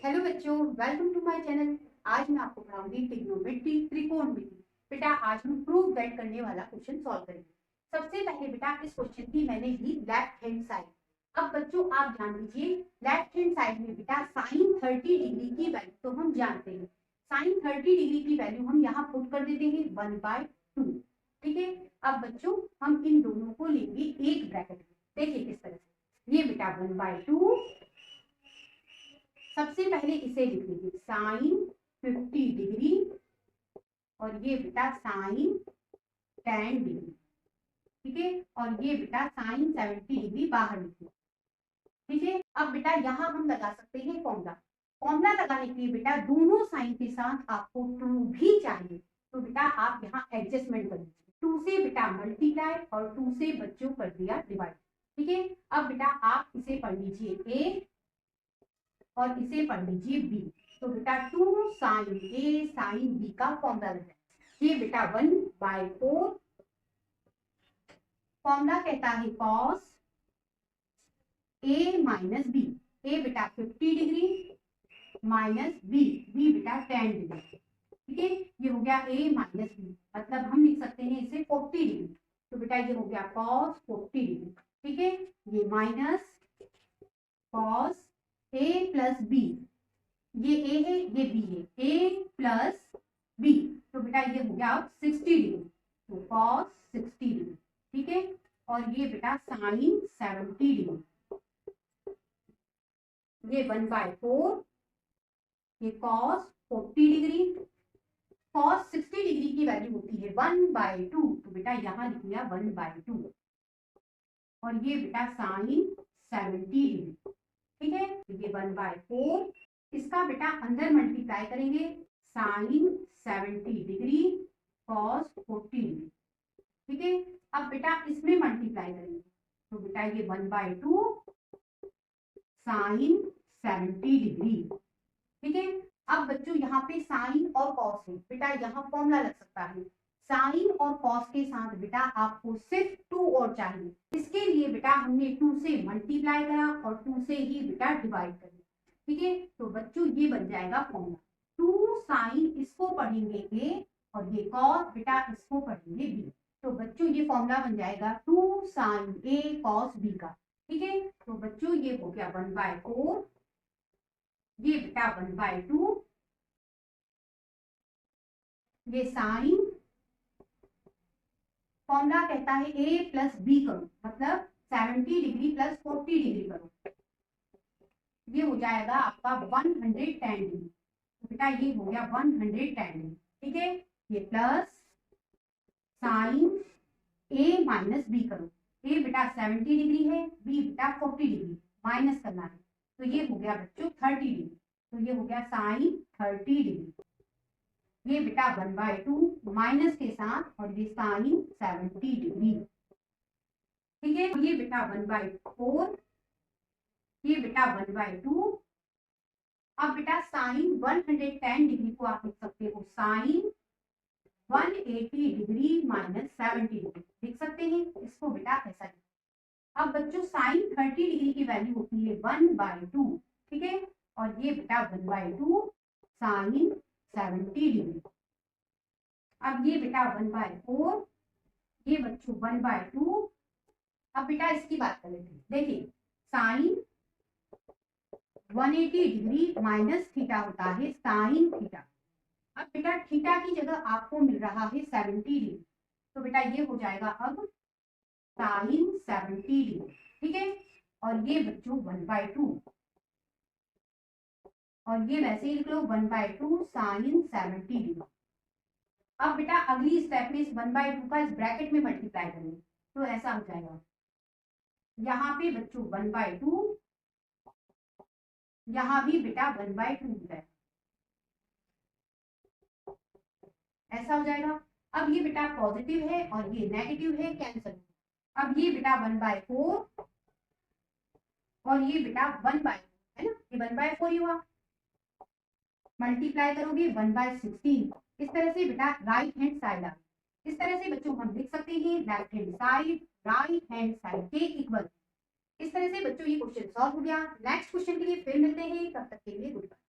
Hello बच्चों, welcome to my channel. आज मैं आपको पढ़ाऊंगी ट्रिग्नोमेट्री, त्रिकोणमिति। बेटा आज हम प्रूफ दैट करने वाला क्वेश्चन सॉल्व करेंगे। सबसे पहले बेटा इस क्वेश्चन की मैंने ली लेफ्ट हैंड साइड। अब बच्चों आप जान लीजिए लेफ्ट हैंड साइड में बेटा साइन 30 डिग्री की वैल्यू तो हम जानते हैं। साइन 30 डिग्री की वैल्यू हम यहाँ पुट कर देते हैं 1/2। ठीक है। अब बच्चों हम इन दोनों को लेंगे एक ब्रैकेट में। देखिए किस तरह से, ये बेटा 1/2। सबसे पहले इसे लिख लीजिए साइन 50 डिग्री और ये बेटा साइन 10 डिग्री। ठीक है। और ये बेटा साइन 70 डिग्री बाहर लिखिए। ठीक है। अब बेटा यहाँ हम लगा सकते हैं फॉर्मूला। फॉर्मूला लगाने के लिए बेटा दोनों साइन के साथ आपको 2 भी चाहिए, तो बेटा आप यहाँ एडजस्टमेंट कर लीजिए। 2 से बेटा मल्टीप्लाई और 2 से बच्चों कर दिया डिवाइड। ठीक है। अब बेटा आप इसे पढ़ लीजिए ए और इसे पढ़ लीजिए बी। तो बेटा 2 साइन ए साइन बी का फॉर्मूला लग जाए। ये बेटा 1/4 फॉर्मूला कहता है कॉस ए माइनस बी। ए बेटा 50 डिग्री माइनस बी, बी बेटा 10 डिग्री। ठीक है। ये हो गया ए माइनस बी, मतलब हम लिख सकते हैं इसे 40 डिग्री। तो बेटा ये हो गया कॉस 40 डिग्री। ठीक है। ये minus cos A plus B, ये ए है ये बी है, ए प्लस बी। तो बेटा ये हो गया अब 60 डिग्री, तो कॉस 60 डिग्री। ठीक है। और ये बेटा साइन 70 डिग्री, ये 1/4, ये कॉस 40 डिग्री। कॉस 60 डिग्री की वैल्यू होती है 1/2, तो बेटा यहाँ लिख लिया 1/2। और ये बेटा साइन 70 डिग्री। ठीक है। ये 1/4, इसका बेटा अंदर मल्टीप्लाई करेंगे साइन 70 डिग्री कॉस 40 डिग्री। ठीक है। अब बेटा इसमें मल्टीप्लाई करेंगे, तो बेटा ये 1/2 साइन 70 डिग्री। ठीक है। अब बच्चों यहाँ पे साइन और कॉस है, बेटा यहाँ फॉर्मूला लग सकता है। साइन और कॉस के साथ बेटा आपको सिर्फ 2 और चाहिए। इसके लिए बेटा हमने 2 से मल्टीप्लाई करा और 2 से ही बेटा डिवाइड कर दिया। ठीक है। तो बच्चों ये बन जाएगा फॉर्मूला। 2 साइन इसको पढ़ेंगे ए और ये कॉस बेटा इसको पढ़ेंगे बी। तो बच्चों ये फॉर्मूला बन जाएगा 2 साइन ए कॉस बी का। ठीक है। तो बच्चों ये हो गया 1/4, ये बेटा 1/2, ये साइन, फॉर्मूला कहता है ए प्लस बी करो, मतलब 70 डिग्री प्लस 40 डिग्री करो, ये हो जाएगा आपका 110 डिग्री। तो बेटा ये हो गया 110 डिग्री। ठीक है। ये प्लस साइन ए माइनस बी करो, ए बेटा 70 डिग्री है, बी बेटा 40 डिग्री, माइनस करना है, तो ये हो गया बच्चों 30 डिग्री। तो ये हो गया साइन 30 डिग्री। ये बेटा 1/2 माइनस के साथ और ये साइन 70 डिग्री। ठीक है। ये बेटा 1/4, ये बेटा 1/2। अब बेटा साइन 110 डिग्री को आप लिख सकते हो साइन 180 डिग्री माइनस 70 डिग्री लिख सकते हैं इसको बेटा ऐसा लिख। अब बच्चों साइन 30 डिग्री की वैल्यू होती है 1/2। ठीक है। और ये बेटा 1/2 साइन 70 डिग्री। अब ये बेटा 1/4, ये बच्चों 1/2। अब बेटा इसकी बात कर लेते हैं। देखिए साइन 180 डिग्री माइनस थीटा होता है साइन थीटा। अब बेटा थीटा की जगह आपको मिल रहा है 70 डिग्री, तो बेटा ये हो जाएगा अब साइन 70 डिग्री। ठीक है। और ये बच्चों 1/2 और ये वैसे ही लिख लो 1/2 साइन 70 डिग्री। अब बेटा अगली स्टेप में इस 1/2 का इस ब्रैकेट में मल्टीप्लाई करेंगे, तो ऐसा हो जाएगा यहाँ पे बच्चों 1/2, यहाँ भी बेटा 1/2 हो जाएगा, ऐसा हो जाएगा। अब ये बेटा पॉजिटिव है और ये नेगेटिव है, कैंसिल। अब ये बेटा 1/4 और ये बेटा 1/4 है ना, ये 1/4 ही हुआ, मल्टीप्लाई करोगे 1/16। इस तरह से बेटा राइट हैंड साइड आ, इस तरह से बच्चों हम लिख सकते हैं left hand side right hand side के इक्वल। इस तरह से बच्चों ये क्वेश्चन सॉल्व हो गया। नेक्स्ट क्वेश्चन के लिए फिर मिलते हैं, तब तक के लिए गुड बाय।